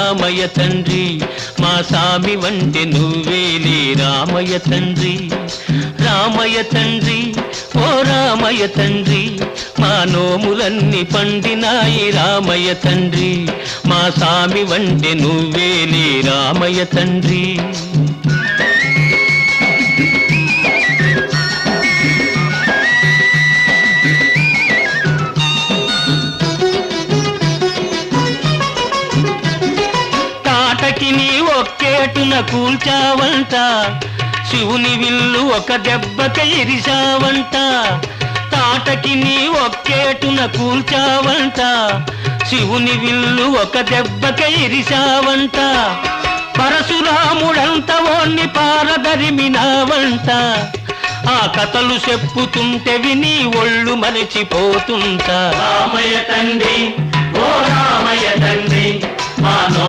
రామయ్య తండ్రి మా సామి వంటి నువ్వేలే రామయ్య తండ్రి రామయ్య తండ్రి ఓ రామయ్య తండ్రి మా నోములన్నీ పండినాయి రామయ్య తండ్రి మా సామి వంటి నువ్వేలే రామయ్య తండ్రి తాటకిని ఒక్కేటున కూల్చావంట శివుని విల్లు ఒక దెబ్బక ఇరిశావంట తాటకిని ఒక్కేటున కూల్చావంట శివుని విల్లు ఒక దెబ్బక ఇరిశావంట పరశురాముడంత ఓన్ని పారదరిమినావంట ఆ కథలు చెప్పుతుంటే విని ఒళ్ళు మరిచిపోతుంటా రామయ్య తండ్రి ఓ రామయ్య తండ్రి మా